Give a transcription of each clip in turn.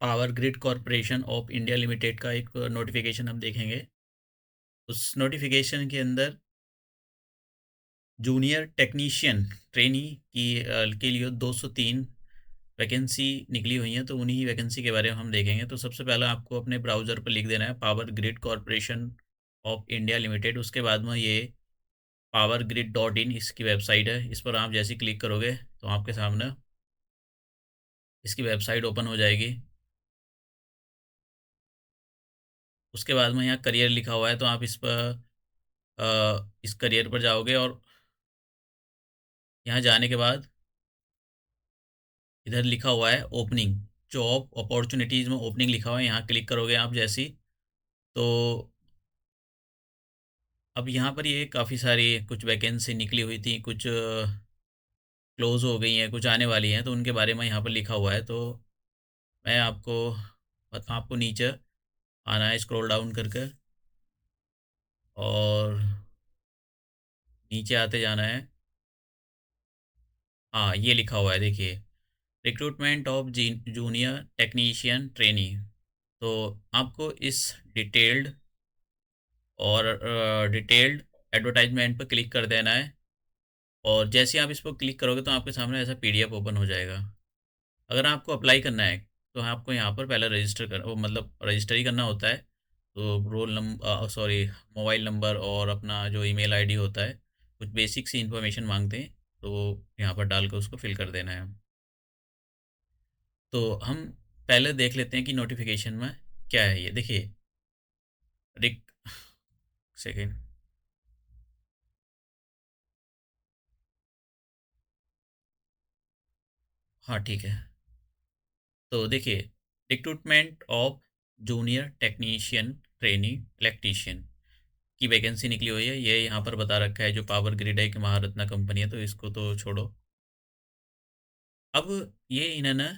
Power grid corporation of India limited का एक notification हम देखेंगे। उस नोटिफिकेशन के अंदर जूनियर टेक्नीशियन ट्रेनी के लिए 203 वैकेंसी निकली हुई हैं, तो उन्हीं वैकेंसी के बारे में हम देखेंगे। तो सबसे पहले आपको अपने ब्राउज़र पर लिख देना है power grid corporation of India limited. उसके बाद में ये पावर ग्रिड डॉट इन इसकी वेबसाइट है। इस पर आप जैसे ही क्लिक करोगे तो आपके सामने इसकी वेबसाइट ओपन हो जाएगी। उसके बाद में यहाँ करियर लिखा हुआ है, तो आप इस करियर पर जाओगे और यहाँ जाने के बाद इधर लिखा हुआ है ओपनिंग, जॉब अपॉर्चुनिटीज़ में ओपनिंग लिखा हुआ है, यहाँ क्लिक करोगे आप जैसे ही। तो अब यहाँ पर ये काफ़ी सारी कुछ वैकेंसी निकली हुई थी, कुछ क्लोज़ हो गई हैं, कुछ आने वाली हैं, तो उनके बारे में यहाँ पर लिखा हुआ है। तो मैं आपको नीचे आना है स्क्रॉल डाउन करके और नीचे आते जाना है। हाँ, ये लिखा हुआ है देखिए, recruitment of junior technician trainee. तो आपको इस डिटेल्ड डिटेल्ड एडवर्टाइजमेंट पर क्लिक कर देना है और जैसे ही आप इस पर क्लिक करोगे तो आपके सामने ऐसा पीडीएफ ओपन हो जाएगा। अगर आपको अप्लाई करना है तो आपको यहाँ पर पहले रजिस्टर कर वो मतलब रजिस्टर ही करना होता है। तो roll number sorry mobile number और अपना जो ईमेल आईडी होता है, कुछ बेसिक सी इन्फॉर्मेशन मांगते हैं, तो यहाँ पर डाल कर उसको फिल कर देना है। तो हम पहले देख लेते हैं कि नोटिफिकेशन में क्या है। ये देखिए, रिक सेकेंड। हाँ ठीक है। तो देखिए, recruitment of junior technician training electrician की वैकेंसी निकली हुई है। ये यहाँ पर बता रखा है, जो पावर ग्रिड है एक महारत्ना कंपनी है, तो इसको तो छोड़ो। अब ये इन्होंने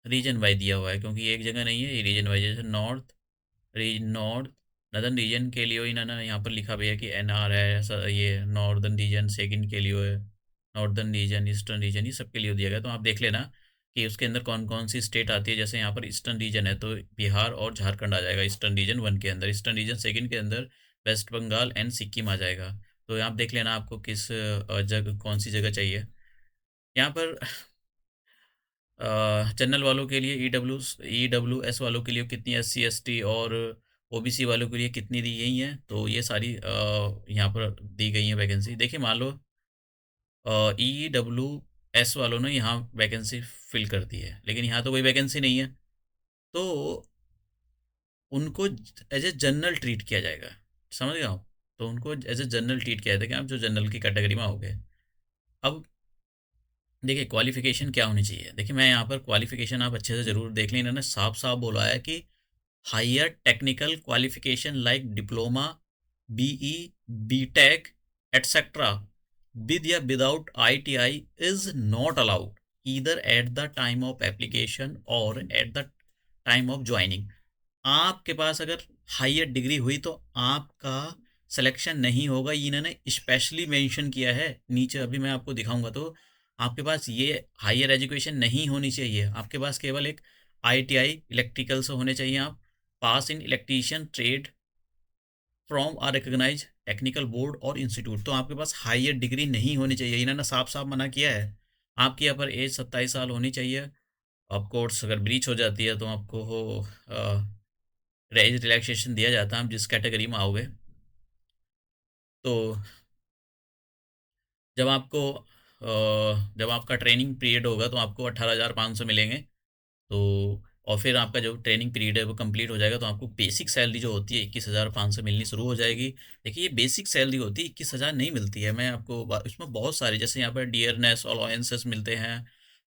रीजन वाइज दिया हुआ है, क्योंकि ये एक जगह नहीं है, ये रीजन वाइज है। जैसे नॉर्थ नदर्न रीजन के लिए इन्होंने यहाँ पर लिखा भी है कि एनआर है ऐसा। ये नॉर्दर्न रीजन सेकंड के लिए है, नॉर्दर्न रीजन, ईस्टर्न रीजन, ये सब के लिए दिया गया। तो आप देख लेना कि उसके अंदर कौन कौन सी स्टेट आती है। जैसे यहाँ पर ईस्टर्न रीजन है तो बिहार और झारखंड आ जाएगा ईस्टर्न रीजन वन के अंदर। ईस्टर्न रीजन सेकंड के अंदर वेस्ट बंगाल एंड सिक्किम आ जाएगा। तो आप देख लेना आपको किस जगह कौन सी जगह चाहिए। यहाँ पर जनरल वालों के लिए ईडब्ल्यूएस वालों के लिए कितनी, SC ST और ओबीसी वालों के लिए कितनी दी गई हैं, तो ये सारी यहाँ पर दी गई हैं वैकेंसी। देखिए मान लो EWS वालों ने यहाँ वैकेंसी फिल कर दी है, लेकिन यहाँ तो कोई वैकेंसी नहीं है, तो उनको एज ए जनरल ट्रीट किया जाएगा। समझ गए आप? तो उनको एज ए जनरल ट्रीट किया जाएगा कि आप जो जनरल की कैटेगरी में हो गए। अब देखिए क्वालिफिकेशन क्या होनी चाहिए। देखिए मैं यहाँ पर क्वालिफिकेशन आप अच्छे से ज़रूर देख लें। इन्होंने साफ साफ बोला है कि higher technical qualification like diploma, BE, BTech etcetera with या without ITI is not allowed either at the time of application or at the time of joining। आपके पास अगर हायर डिग्री हुई तो आपका सिलेक्शन नहीं होगा, ये इन्होंने स्पेशली मेंशन किया है नीचे। अभी मैं आपको दिखाऊंगा तो आपके पास ये हायर एजुकेशन नहीं होनी चाहिए, आपके पास केवल एक ITI इलेक्ट्रिकल से होने चाहिए। आप pass in electrician trade from are recognize technical board और इंस्टीट्यूट। तो आपके पास हायर डिग्री नहीं होनी चाहिए, इन्होंने साफ साफ मना किया है। आपकी यहाँ पर एज 27 साल होनी चाहिए। ऑफ कोर्स अगर ब्रीच हो जाती है तो आपको हो एज रिलैक्सेशन दिया जाता है, आप जिस कैटेगरी में आओगे। तो जब आपको जब आपका ट्रेनिंग पीरियड होगा तो आपको 18,500 मिलेंगे। तो और फिर आपका जो ट्रेनिंग पीरियड है वो कंप्लीट हो जाएगा तो आपको बेसिक सैलरी जो होती है 21,500 मिलनी शुरू हो जाएगी। देखिए ये बेसिक सैलरी होती है, 21,000 नहीं मिलती है। मैं आपको इसमें बहुत सारे, जैसे यहाँ पर डियरनेस अलाउंसेस मिलते हैं,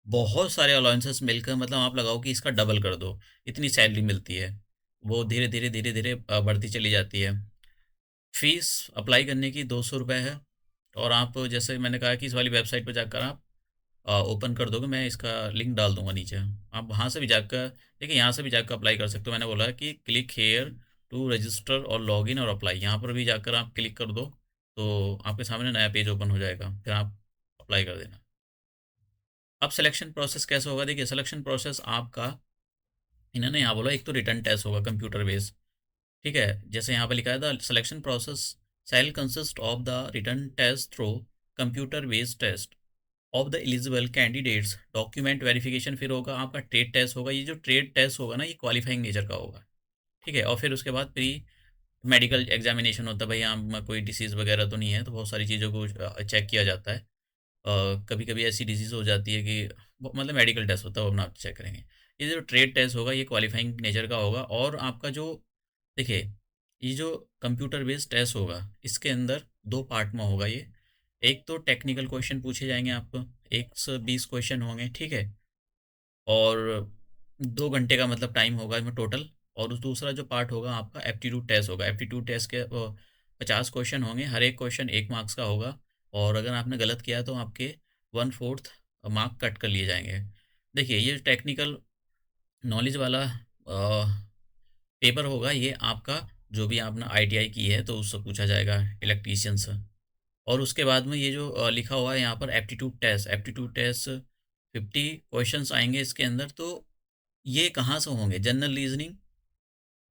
बहुत सारे अलाउंसेस मिलकर मतलब आप लगाओ कि इसका डबल कर दो, इतनी सैलरी मिलती है। वो धीरे धीरे धीरे धीरे बढ़ती चली जाती है। फीस अप्लाई करने की 200 रुपये है। और आप जैसे मैंने कहा कि इस वाली वेबसाइट पर जाकर आप ओपन कर दोगे, मैं इसका लिंक डाल दूंगा नीचे, आप वहाँ से भी जाकर देखिए, यहाँ से भी जाकर अप्लाई कर सकते हो। मैंने बोला कि क्लिक हेयर टू रजिस्टर और लॉग इन और अप्लाई, यहाँ पर भी जाकर आप क्लिक कर दो तो आपके सामने नया पेज ओपन हो जाएगा, फिर आप अप्लाई कर देना। अब सिलेक्शन प्रोसेस कैसे होगा? देखिए सिलेक्शन प्रोसेस आपका इन्होंने यहाँ बोला एक तो रिटर्न टेस्ट होगा कंप्यूटर बेस्ड, ठीक है। जैसे यहाँ पे लिखा है the selection process shall consist of the written test through computer based test of the eligible candidates, document verification, फिर होगा आपका ट्रेड टेस्ट होगा। ये जो ट्रेड टेस्ट होगा ना, ये क्वालिफाइंग नेचर का होगा, ठीक है। और फिर उसके बाद प्री मेडिकल एग्जामिनेशन होता है, भाई यहाँ में कोई डिसीज़ वगैरह तो नहीं है, तो बहुत सारी चीज़ों को चेक किया जाता है। कभी कभी ऐसी डिजीज़ हो जाती है कि मतलब मेडिकल टेस्ट होता है, वो अपना आप चेक करेंगे। ये जो ट्रेड टेस्ट होगा ये क्वालिफाइंग नेचर का होगा। और आपका जो देखिए, ये जो कंप्यूटर बेस्ड टेस्ट होगा इसके अंदर दो पार्ट में होगा ये। एक तो टेक्निकल क्वेश्चन पूछे जाएंगे आपको, 120 क्वेश्चन होंगे, ठीक है। और 2 घंटे का मतलब टाइम होगा इसमें टोटल। और उस दूसरा जो पार्ट होगा आपका एप्टीट्यूड टेस्ट होगा। एप्टीट्यूड टेस्ट के 50 क्वेश्चन होंगे, हर एक क्वेश्चन 1 मार्क्स का होगा। और अगर आपने गलत किया तो आपके 1/4 मार्क कट कर लिए जाएंगे। देखिए, ये टेक्निकल नॉलेज वाला पेपर होगा, ये आपका जो भी आपने आईटीआई की है तो उससे पूछा जाएगा, इलेक्ट्रीशियन से। और उसके बाद में ये जो लिखा हुआ है यहाँ पर एप्टीट्यूड टेस्ट 50 क्वेश्चंस आएंगे इसके अंदर। तो ये कहाँ से होंगे? जनरल रीजनिंग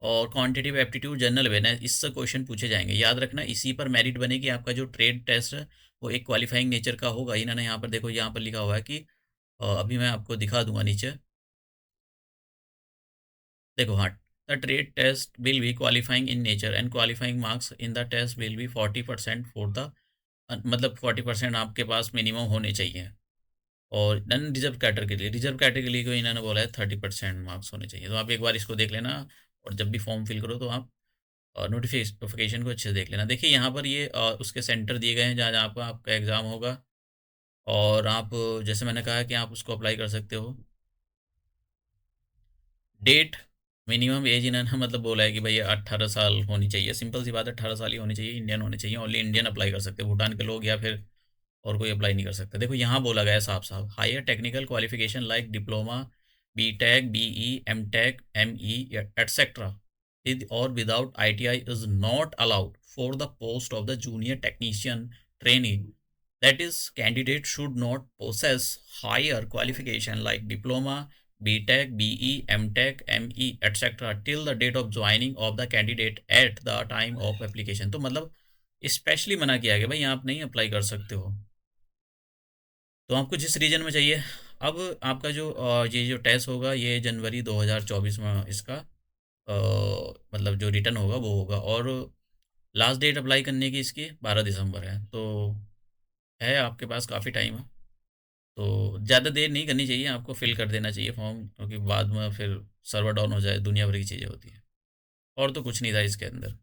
और क्वांटिटेटिव एप्टीट्यूड, जनरल अवेयरनेस, इससे क्वेश्चन पूछे जाएंगे। याद रखना, इसी पर मेरिट बनेगी। आपका जो ट्रेड टेस्ट है वो एक क्वालिफाइंग नेचर का होगा। इन्होंने यहाँ पर देखो, यहाँ पर लिखा हुआ है कि अभी मैं आपको दिखा दूंगा नीचे, देखो, हाँ, the trade test will be qualifying in nature and qualifying marks in the test will be 40% for the, मतलब 40% आपके पास मिनिमम होने चाहिए। और नन रिजर्व कैटेगरी के लिए, रिजर्व कैटेगरी को इन्होंने बोला है 30% मार्क्स होने चाहिए। तो आप एक बार इसको देख लेना, और जब भी फॉर्म फिल करो तो आप नोटिफिकेशन को अच्छे से देख लेना। देखिए यहाँ पर ये उसके सेंटर दिए गए हैं जहाँ जहाँ पर आपका एग्ज़ाम होगा। और आप जैसे मैंने कहा कि आप उसको अप्लाई कर सकते हो। डेट, मिनिमम एज इन्होंने मतलब बोला है कि भाई 18 साल होनी चाहिए। सिंपल सी बात है, 18 साल ही होनी चाहिए, इंडियन होने चाहिए। ओनली इंडियन अप्लाई कर सकते हैं, भूटान के लोग या फिर और कोई अप्लाई नहीं कर सकता। देखो यहाँ बोला गया है साफ साफ, higher technical qualification like diploma, B Tech, BE, M Tech, ME etcetera और without ITI is not allowed for the post of the junior technician trainee. That is, candidate should not possess higher qualification like diploma, BTech, BE, MTech, ME, etc. till the date of joining of the candidate at the time of application। तो मतलब specially मना किया गया भाई, आप नहीं apply कर सकते हो। तो आपको जिस रीजन में चाहिए। अब आपका जो ये जो टेस्ट होगा ये जनवरी 2024 में इसका मतलब जो रिटर्न होगा वो होगा। और लास्ट डेट अप्लाई करने की इसकी 12 दिसंबर है। तो है आपके पास काफ़ी टाइम है। तो ज़्यादा देर नहीं करनी चाहिए, आपको फिल कर देना चाहिए फॉर्म, क्योंकि बाद में फिर सर्वर डाउन हो जाए, दुनिया भर की चीज़ें होती हैं। और तो कुछ नहीं था इसके अंदर।